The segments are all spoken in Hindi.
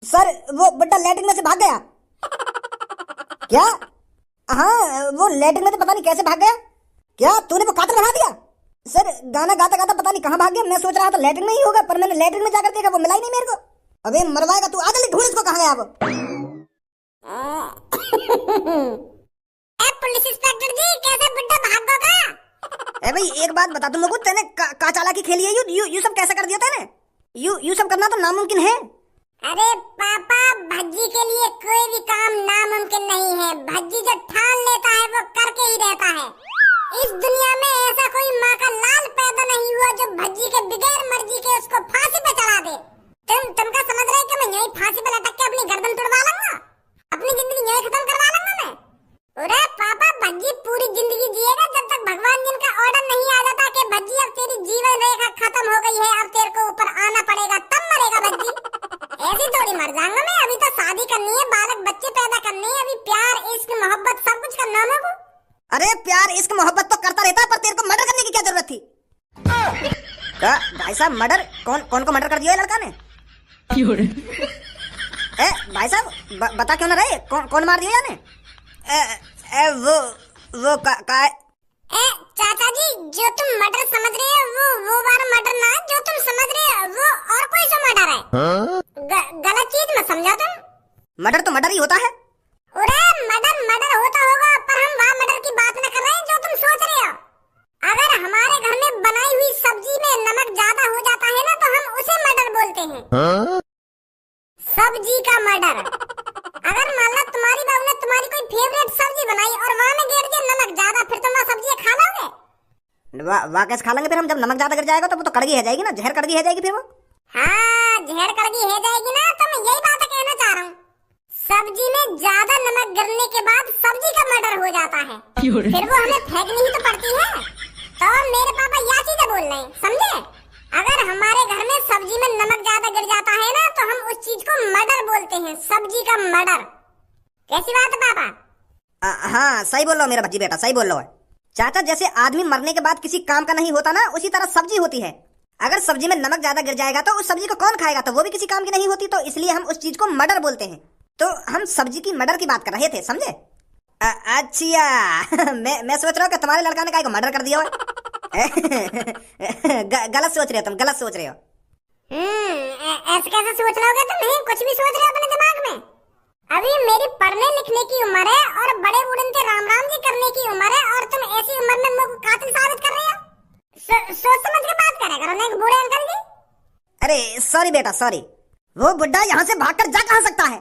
सर वो बुड्ढा लैट्रिन में से भाग गया। क्या? हाँ वो लैट्रिन में से पता नहीं कैसे भाग गया। क्या तूने वो कातिल बना दिया? सर गाना गाता गाता पता नहीं कहाँ भाग गया। मैं सोच रहा था लैट्रिन में ही होगा, पर मैंने लैट्रिन में जाकर देखा वो मिला ही नहीं मेरे को। अबे मरवाएगा तू, आ जल्दी ढूंढ इसको, कहाँ गया वो। पुलिस इंस्पेक्टर जी कैसे बुड्ढा भाग गया? ए भाई एक बात बता, तुम लोगों तेने का चालाकी खेली है, यू सब कैसे कर दिया तेने? यू सब करना तो नामुमकिन है। अरे पापा, भज्जी के लिए कोई भी काम नामुमकिन नहीं है। भज्जी जो ठान लेता है वो करके ही रहता है। इस दुनिया में ऐसा कोई माँ का लाल पैदा नहीं हुआ जो भज्जी के बगैर मर्जी के उसको फांसी पे चढ़ा दे। तुम क्या समझ रहे कि मैं यही फांसी पे लटक के अपनी गर्दन तुड़वा लूंगा, अपनी जिंदगी यही खत्म करवा लूंगा मैं? अरे पापा, भज्जी पूरी जिंदगी जिएगा जब तक भगवान जी का ऑर्डर नहीं आ जाता कि भज्जी अब तेरी जीवन रेखा खत्म हो गई है, अब तेरे को ऊपर आना पड़ेगा, तब मरेगा भज्जी। ऐसी थोड़ी मर जाऊंगा मैं। अभी तो शादी करनी है, बालक बच्चे पैदा करने हैं, अभी प्यार इश्क मोहब्बत सब कुछ करना है को। अरे प्यार इश्क मोहब्बत तो करता रहता है, पर तेरे को मर्डर करने की क्या जरूरत थी? क्या भाई साहब मर्डर? कौन को मर्डर कर दिया है लड़का ने? भाई साहब बता क्यों ना रहे, कौन मार दिया याने? वो चाचा जी, जो तुम मर्डर समझ रहे हो वो वाला मर्डर ना, जो तुम समझ रहे हो वो और कोई सा मर्डर है। गलत चीज मत समझो तुम। मर्डर तो मर्डर ही होता है। अरे मर्डर होता होगा, पर हम वहाँ मर्डर की बात न कर रहे हैं जो तुम सोच रहे हो। अगर हमारे घर में बनाई हुई सब्जी में नमक ज्यादा हो जाता है ना, तो हम उसे मर्डर बोलते हैं। सब्जी का मर्डर। अगर मान लो तुम्हारी बहू ने तुम्हारी कोई फेवरेट सब्जी बनाई और वहाँ में गिर दिया नमक ज्यादा, फिर तुम वो सब्जी खा लोगे? वाह कैसे खा लेंगे फिर हम? जब नमक ज्यादा गिर जाएगा तो वो तो कड़गी है जाएगी ना, जहर कड़गी है जाएगी फिर वो। हाँ जहर कड़गी है जाएगी ना, तो मैं यही बात कहना चाह रहा हूँ। सब्जी में ज्यादा नमक गिरने के बाद सब्जी का मर्डर हो जाता है, फिर वो हमें फेंकनी ही तो पड़ती है। तो मेरे पापा यह चीजें बोल रहे हैं, समझे? अगर हमारे घर में सब्जी में नमक ज्यादा गिर जाता है ना, तो हम उस चीज को मर्डर बोलते हैं, सब्जी का मर्डर। कैसी बात है पापा? हाँ सही बोल रहा हो मेरा भज्जी बेटा, सही बोल रहा है। चाचा जैसे आदमी मरने के बाद किसी काम का नहीं होता ना, उसी तरह सब्जी होती है। अगर सब्जी में नमक ज्यादा गिर जाएगा तो उस सब्जी को कौन खाएगा, तो वो भी किसी काम की नहीं होती, तो इसलिए हम उस चीज को मर्डर बोलते हैं। तो हम सब्जी की मर्डर की बात कर रहे थे, समझे? अच्छा मैं सोच रहा हूँ कि तुम्हारे लड़का ने काहे को मर्डर कर दिया हो। गलत सोच रहे हो तुम, गलत सोच रहे हो। ऐसे कैसे सोच रहे होगे तुम? नहीं कुछ भी सोच रहे हो अपने दिमाग में। अभी मेरी पढ़ने लिखने की उम्र है और बड़े बुढ़े राम राम जी करने की उम्र है, और तुम ऐसी उम्र में मुझको कातिल साबित कर रहे हो। सोच समझ के बात करा करो ना बूढ़े अंकल जी। अरे सॉरी बेटा सॉरी। वो बुड्ढा यहाँ से भागकर जा कहाँ सकता है?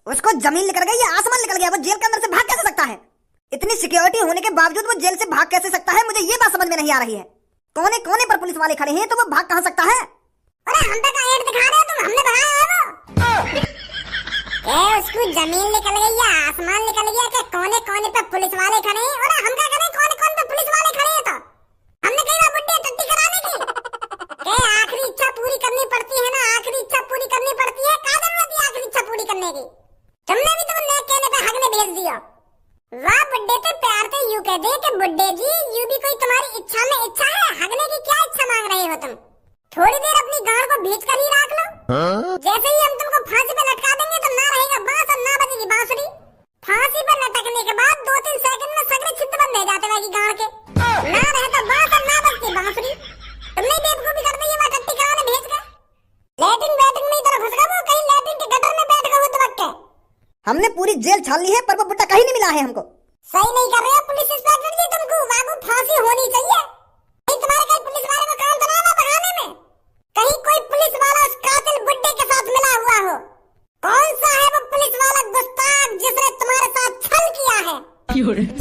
उसको जमीन निकल गई या आसमान निकल गया? वो जेल के अंदर से भाग कैसे सकता है? इतनी सिक्योरिटी होने के बावजूद वो जेल से भाग कैसे सकता है? मुझे ये बात समझ में नहीं आ रही है। कोने कोने पर पुलिस वाले खड़े हैं, तो वो भाग कहाँ सकता है? अरे हम पे का ऐड दिखा रहे हो तुम? हमने भगाया है वो। उसको जमीन निकल गई या आसमान निकल गया कि कोने कोने पे पुलिस वाले खड़े हैं? और हम क्या करें, कोने कोने पे पुलिस वाले खड़े हैं तो हमने कही ना बुड्ढे टट्टी कराने की। आखिरी इच्छा पूरी करनी पड़ती है ना, आखिरी इच्छा पूरी करनी पड़ती है। क्या जरूरत है आखिरी इच्छा पूरी करने की? तुमने भी तो नेक कहने पे हगने भेज दिया। वाह बुड्ढे तो प्यार से यूं कह दे कि बुड्ढे जी यू भी कोई तुम्हारी इच्छा में इच्छा है, हगने की क्या इच्छा मांग रहे हो तुम? थोड़ी देर अपनी गांड को भींच कर ही रख लो। जैसे ही हम तुमको फांसी पे लटका देंगे तो ना रहेगा बांस और ना बजेगी बांसुरी। फांसी पर लटकने के बाद 2-3 सेकंड में सगरे छिद्र बंद हो जाते रहेगी गांड के, ना रहे तो बांस और ना बजती बांसुरी। तुमने बेवकूफी कर दी है टट्टी कराने भेज कर। लैट्रिन बैटिंग में इधर घुस गया वो, कहीं लैट्रिन के गटर में बैठ गया वो तबक के। हमने पूरी जेल छान ली है, पर वो बुड्ढा कहीं नहीं मिला है हमको। सही नहीं कर रहे हो पुलिस इंस्पेक्टर जी, तुमको वाकई फांसी होनी चाहिए। कहीं तुम्हारे कहीं पुलिस वाले को काम तो ना ना भगाने में, कहीं कोई पुलिस वाला उस कातिल बुड्ढे के साथ मिला हुआ हो। कौन सा है वो पुलिस वाला गुस्ताख जिसने तुम्हारे साथ छल किया है,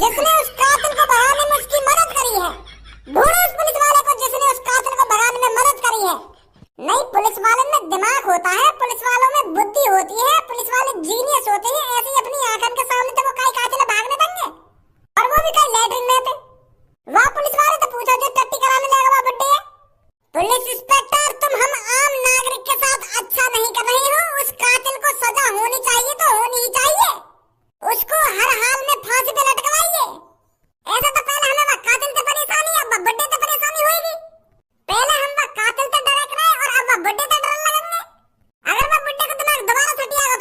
जिसने उस कातिल को भगाने में उसकी मदद करी है? ढूंढो उस पुलिस वाले को जिसने उस कातिल को भगाने में मदद करी है। नहीं, पुलिस वालों में दिमाग होता है, पुलिस वालों में बुद्धि होती है, पुलिस वाले जीनियस होते हैं। ऐसे ही अपनी आंखों के सामने तो वो काई कातिल भागने देंगे, और वो भी कहीं लैट्रिन में थे। वहाँ पुलिस वाले तो पूछा जो टट्टी कराने लगा वहाँ बुड्ढे। पुलिस इंस्पेक्टर, तुम हम आम नागरिक के साथ अच्छा नहीं कर रहे हो। उस कातिल को सजा होनी चाहिए तो होनी ही चाहिए, उसको हर हाल में फांसी पे लटकवाइए। ऐसा तो पहले हमें वह कातिल से परेशानी, अब बुड्ढे से परेशानी होगी। पहले हम वह कातिल से डरे और अब वह बुड्ढे से डरने लगेंगे। अगर वह बुड्ढे को दिमाग दोबारा सटियागा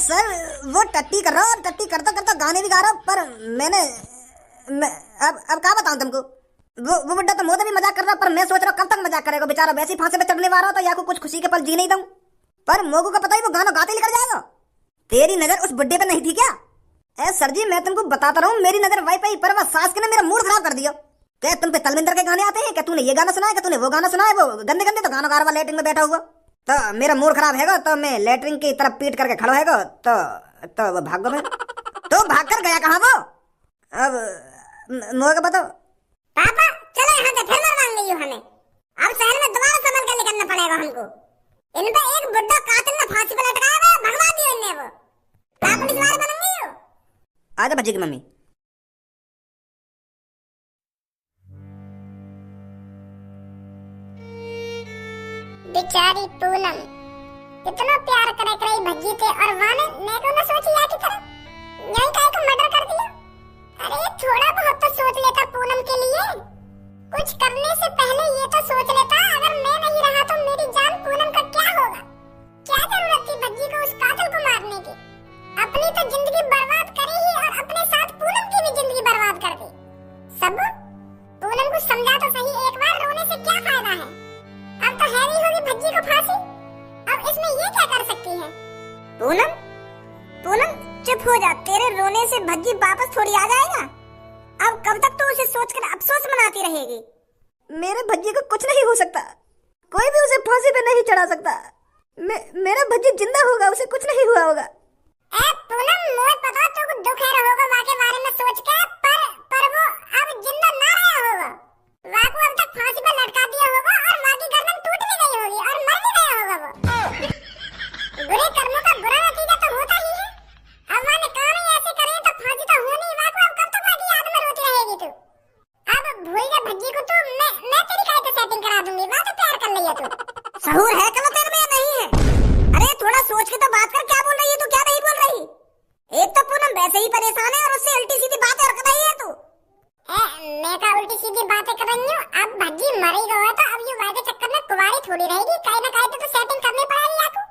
सर वो टट्टी कर रहा हूँ, टट्टी करता करता गाने भी गा रहा हूँ, पर अब क्या बताऊँ तुमको। वो बुड्ढा तो मोदा भी मजाक कर रहा, पर मैं सोच रहा हूँ कब तक मजाक करेगा बेचारा, वैसे ही फांसी पे चढ़ने वाला तो या को कुछ खुशी के पल जी नहीं दूं। पर मोगू का पता ही वो गाना गाते लेकर जाएगा। तेरी नजर उस बुड्ढे पे नहीं थी क्या? सर जी मैं तुमको बताता रहा हूँ, मेरी नजर वाईफाई पर वह सास के ने मेरा मूड खराब कर दिया। क्या तुम पे तलविंदर के गाने आते हैं? क्या तूने ये गाना सुना है? क्या तूने वो गाना सुना है? वो गंदे गंदे तो गाना गा रहा लेटरिन में बैठा हुआ। तो मेरा मूड खराब हैगा तो मैं लेटरिन की तरफ पीट करके खड़ा हैगा तो वो भाग गया। तो भाग कर गया कहाँ वो? अब मोगा बताओ। पापा चलो यहाँ से फिर मार गई हो हमें। अब शहर में दोबारा संभल कर निकलना पड़ेगा हमको। इन पे एक बुड्ढा कातिल ने फांसी पे लटकाया हुआ, भगवा दिया इन्हें। वो क्या पुलिस वाले बन गई हो? आजा भज्जी की मम्मी। बेचारी पूनम इतना प्यार करे करे भज्जी थे और वाने नेको न सोची या की तरह यही काय को मर्डर कर दिया। अरे थोड़ा बहुत तो सोच लेता पूनम के लिए। कुछ करने से पहले ये तो सोच लेता अगर मैं नहीं रहा तो मेरी जान पूनम का क्या होगा। क्या जरूरत थी भज्जी को उस कातिल को मारने की? अपनी तो जिंदगी बर्बाद करी ही और अपने साथ पूनम की भी जिंदगी बर्बाद कर दी। सब पूनम को समझा तो सही एक बार, रोने से क्या फायदा है। अब तो है ही होगी भज्जी को फांसी। अब इसमें ये क्या कर सकती है? पूनम पूनम चुप हो जा, तेरे रोने से भज्जी वापस थोड़ी आ जाएगा। अब कब तक तू उसे सोचकर अफसोस मनाती रहेगी? मेरे भज्जी को कुछ नहीं हो सकता, कोई भी उसे फांसी पे नहीं चढ़ा सकता। मेरा भज्जी जिंदा होगा, उसे कुछ नहीं हुआ होगा। पूनम मुझे पता तुमको दुख है होगा माँ के बारे में सोच के, पर वो अब जिंदा ना रहा होगा। माँ को अब तक फांसी पर लटका दिया होगा और माँ की गर्दन टूट भी गई होगी और मर भी गया होगा वो। बुरे कर्मों का बुरा नतीजा तो होता ही है। अब माँ ने काम ही ऐसे करे तो फांसी तो होनी ही। माँ को अब कब तक माँ की याद में रोती रहेगी तू? अब भूल जा भज्जी को, तो मैं तेरी काय से सेटिंग करा दूंगी। माँ तो प्यार कर लिया तू। सहूर है कल तेरे में या नहीं है? अरे थोड़ा सोच के तो बात कर, क्या बोल रही है तू क्या नहीं बोल रही? एक तो पूनम वैसे ही परेशान है और उससे उल्टी सीधी बातें कर रही है तू। मैं का उल्टी सीधी बातें कर रही हूँ? अब भज्जी मर ही गया तो अब ये वादे चक्कर में कुंवारी थोड़ी रहेगी। कहीं ना कहीं तो सेटिंग करनी पड़ेगी याको।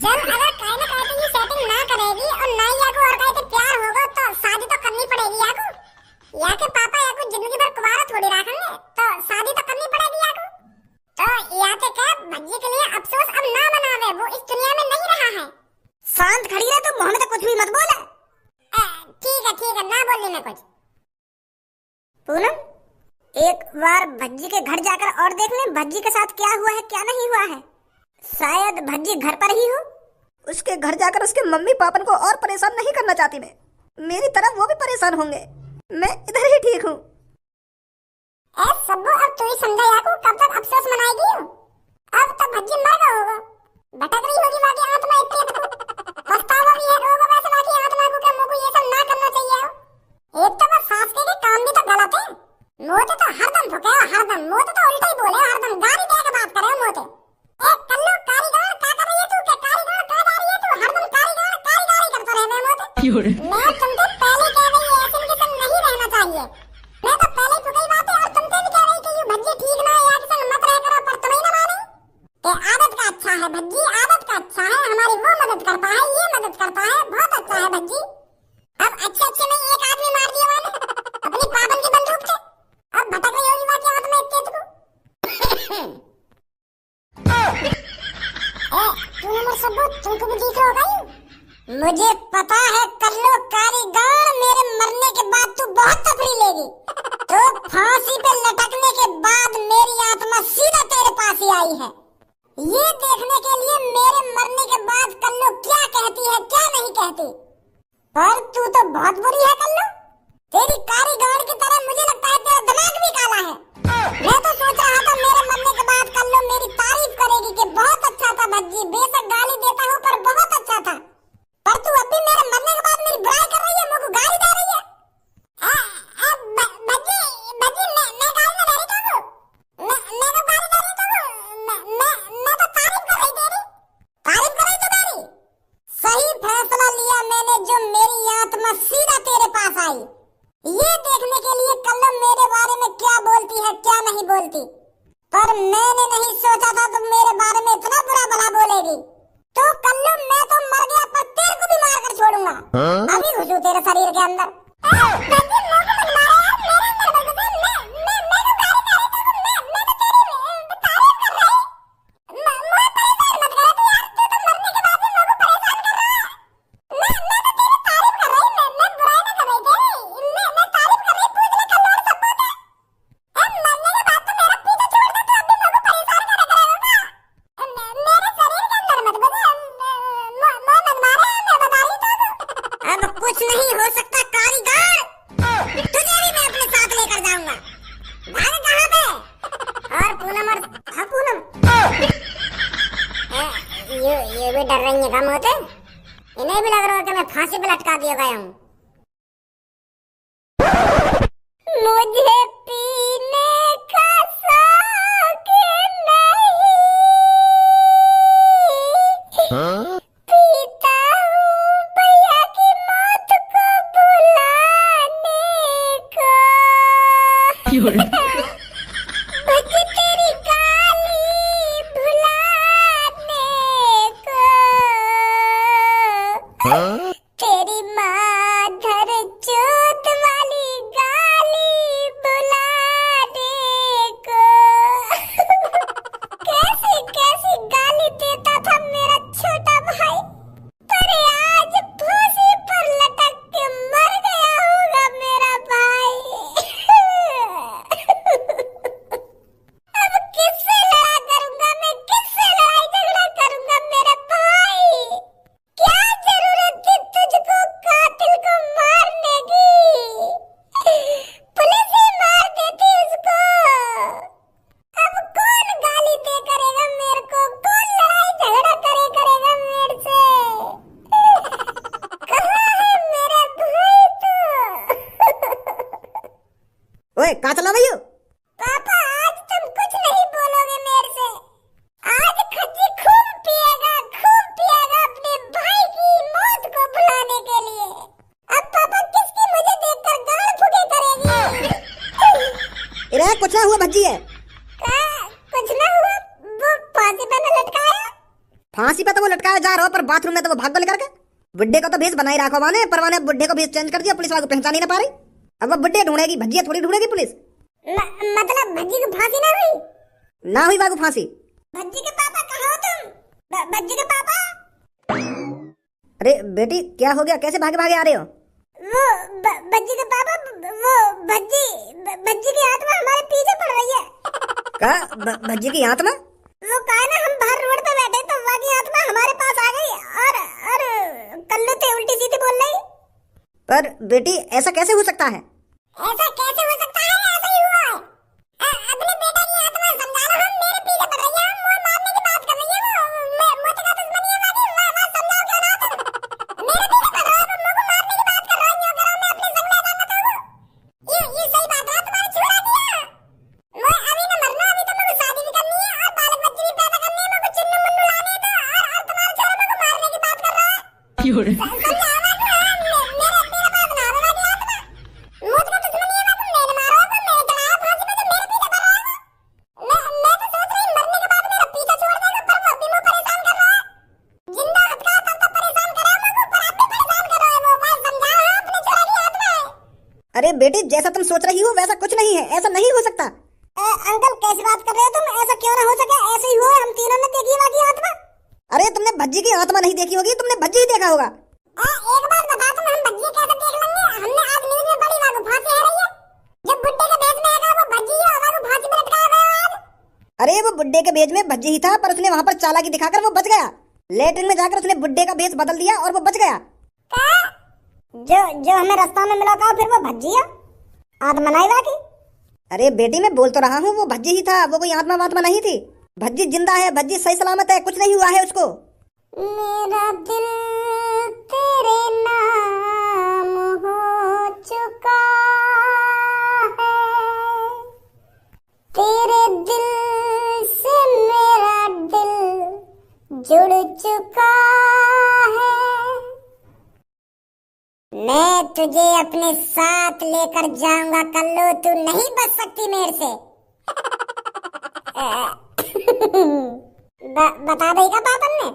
चल अगर कहीं ना कहीं तो ये सेटिंग ना करेगी और ना ही याको और कहीं तो प्यार होगा तो शादी तो करनी पड़ेगी याको। याके पापा याको जिंदगी भर कुंवारा थोड़ी रखेंगे, तो शादी तो करनी पड़ेगी याको। तो याके क्या भज्जी के लिए अफसोस अब ना मनावे, वो इस दुनिया में नहीं रहा है। शांत खड़ी रह तू, मुंह में तो कुछ भी मत बोल। ठीक है ना बोलनी मैं कुछ। पूनम एक बार भज्जी के घर जाकर और देख ले भज्जी के साथ क्या हुआ है क्या नहीं हुआ है। शायद भज्जी घर पर ही हो। उसके घर जाकर उसके मम्मी पापा को और परेशान नहीं करना चाहती मैं। मेरी तरफ वो भी परेशान होंगे, मैं इधर ही ठीक हूँ। सब्बू अब तू ही समझा याको, कब तक अफसोस मनाएगी? अब तो भज्जी मर गया होगा, भटक रही होगी बाकी आत्मा इतनी पछतावा भी है होगा वैसे बाकी आत्मा को। क्या मुझको ये सब ना करना चाहिए? एक तो बस सास के काम भी तो गलत है। मोते तो हरदम भुके हो, हरदम मोते तो उल्टा ही बोले, हरदम गाली दे के बात करे मोते। एक कल्लू कारीगर क्या कर रही है तू? क्या कारीगर कहाँ जा रही है तू? हरदम कारीगर करता रहे मोते। मैं तुमसे पहले कह रही है ऐसे के संग नहीं रहना चाहिए। मैं तो पहले तो कई बातें और तुमसे भी कह रही कि ये भज्जी ठीक ना है, यार के संग मत रह करो, पर तुम्हें ना मानी। ये आदत का अच्छा है भज्जी, आदत का अच्छा है। हमारी वो मदद करता है, ये मदद करता है, बहुत अच्छा है भज्जी। अब अच्छे में एक आदमी मार दिया मैंने अपनी पापन की बंदूक से। अब भटक रही होगी बाकी आत्मा इतनी तुमको। तूने मेरे सबूत तुमको भी दिख रहा होगा। मुझे पता है कल्लो कारीगर, मेरे मरने के बाद तू बहुत तफरी लेगी। तो फांसी पे लटकने के बाद मेरी आत्मा सीधा तेरे पास ही आई है, ये देखने के लिए मेरे मरने के बाद कल्लो क्या कहती है क्या नहीं कहती। पर तू तो बहुत बुरी है कल्लू, तेरी कारीगर की तरह मुझे लगता है तेरा दिमाग भी काला है। मैं तो सोच रहा था मेरे मरने के बाद कल्लू मेरी तारीफ करेगी कि बहुत अच्छा था भज्जी, बेशक गाली देता हूँ पर बहुत अच्छा था। पर तू अभी मेरे मरने के बाद मेरी बुराई कर रही है, मुझको गाली दे रही है। भज्जी मैं गाली नहीं दे रही तुमको, मैं तो गाली दे रही तुमको, मैं तो तारीफ कर रही तेरी, तारीफ कर रही तुम्हारी। सही फैसला लिया मैंने जो मेरी आत्मा सीधा तेरे पास आई। ये अभी घुसू तेरे शरीर के अंदर। भज्जी मेरे को मत मारो यार, मेरे अंदर घुस गई। मैं तो गाली कर रही थी, मैं तो तेरी तारीफ कर रही। मुझे परेशान मत कर तू यार, तू तो मरने के बाद भी मेरे को परेशान कर रहा है। मैं तो तेरी तारीफ कर रही, मैं बुराई ना कर रही थी। मैं तारीफ कर रही, पूछ ले कल और सब बात है। मरने के बाद तो मेरा पीछा छोड़ दे, तू अभी मेरे को परेशान करे करेगा। मेरे शरीर के अंदर मत घुस, मैं मत मारे, मैं बता रही तो। अब कुछ नहीं हो सकता कारीगर, तुझे भी मैं अपने साथ लेकर जाऊंगा। भाग कहाँ पे? और पूनम और हाँ पूनम, ये भी डर रही है कम होते। इन्हें भी लग रहा है कि मैं फांसी पे लटका दिया गया हूँ। मुझे पीने का शौक नहीं, पीता हूँ भैया की मौत को बुलाने को। भज्जी तेरी गाली भुलाने को, तेरी माधर चोट वाली गाली बुलाने को। कैसी कैसी गाली देता था मेरा छोटा भाई, पर आज फांसी पर लटक के मर गया होगा मेरा भाई। अब किससे लड़ा करूंगा मैं, किससे लड़ाई झगड़ा करूंगा मेरे भाई? क्या जरूरत थी तुझको कातिल को मारने की? पुलिस ही मार देती उसको। अब कौन गाली दे करेगा मेरे को, कौन लड़ाई झगड़ा करेगा मेरे से? कहाँ है मेरा भाई तो? ओए कहाँ चला भैया? पापा आज तुम कुछ नहीं बोलोगे मेरे से। आज खज्जी खूब पिएगा अपने भाई की मौत को भुलाने के लिए। अब पापा किसकी मुझे देखकर गाल फुके करेगी? अरे कुछ ना हुआ भज्जी है। कुछ ना हुआ, वो फांसी पे न लटकाया। फांसी पे तो वो लटकाया जा रहा हो, पर बाथरूम में तो वो भाग गो लेकर के। बुड्ढे को तो भेस बनाई रखा माने, पर माने बुड्ढे को भेस चेंज कर दिया, पुलिस वाले को पहचान ही ना पा रही। अब वो बुड्ढे ढूंढेगी, भज्जिया थोड़ी ढूंढेगी पुलिस। मतलब भज्जी को फांसी ना हुई? ना हुई बाबू फांसी। भज्जी के पापा कहाँ हो तुम? भज्जी के पापा? अरे बेटी क्या हो गया, कैसे भागे भागे आ रहे हो? वो भज्जी के पापा, वो भज्जी की आत्मा हमारे पीछे पड़ रही है। क्या भज्जी की आत्मा? वो कहा ना हम बाहर रोड पे बैठे तो वहाँ की आत्मा हमारे पास आ गई और कल्लू थे उल्टी सीधी बोल रही। पर बेटी ऐसा कैसे हो सकता है? ऐसा कैसे हो सकता है? ऐसा ही हुआ है। अपने बेटा की आत्मा समझा रहा हूँ, मेरे पीछे पड़ रही है, मुझे मारने की बात कर रही है। वो मुझे का दुश्मनी है वाली, मैं समझाओ क्या ना तुम? मेरे पीछे पड़ रहा है, वो मुझे मारने की बात कर रहा है। मैं अपने संग ले जाऊंगा तो ये सही बात है, तुम्हारे छुड़ा दिया। मैं अभी न मरना, अभी तो मुझे शादी भी करनी है और बालक बच्चे भी पैदा करने हैं, मुझे चिन्नू मुन्नू लाने हैं तो और तुम्हारा छोरा मुझे मारने की बात कर रहा है। अरे बेटी जैसा तुम सोच रही हो वैसा कुछ नहीं है, ऐसा नहीं हो सकता। अंकल कैसी बात कर रहे हो तुम? ऐसा क्यों ना हो सके, ऐसे ही हुआ। हम तीनों ने देखी वाली आत्मा। अरे तुमने भज्जी की आत्मा नहीं देखी होगी, तुमने भज्जी ही देखा होगा। एक बात बता तुम, हम भज्जी कैसे देख लेंगे? हमने आज न्यूज़ में पढ़ी वागू फांसी आ रही है। जब बुड्ढे के भेष में आएगा वो भज्जी ही होगा, वो फांसी पे लटकाया गया आज। अरे वो बुड्ढे के भेष में भज्जी ही था, पर उसने वहाँ पर चालाकी दिखाकर वो बच गया। लेटरिन में जाकर उसने बुड्ढे का भेष बदल दिया और वो बच गया। जो हमें रास्ता में मिला था फिर वो भज्जी है? आत्मा नहीं बाकी? अरे बेटी मैं बोल तो रहा हूँ वो भज्जी ही था, वो कोई आत्मा वात्मा नहीं थी। भज्जी जिंदा है, भज्जी सही सलामत है, कुछ नहीं हुआ है उसको। मेरा दिल तेरे नाम हो चुका है, तेरे दिल से मेरा दिल जुड़ चुका है। मैं तुझे अपने साथ लेकर जाऊंगा कल्लू, तू नहीं बच सकती मेरे से। बता देगा पापन ने?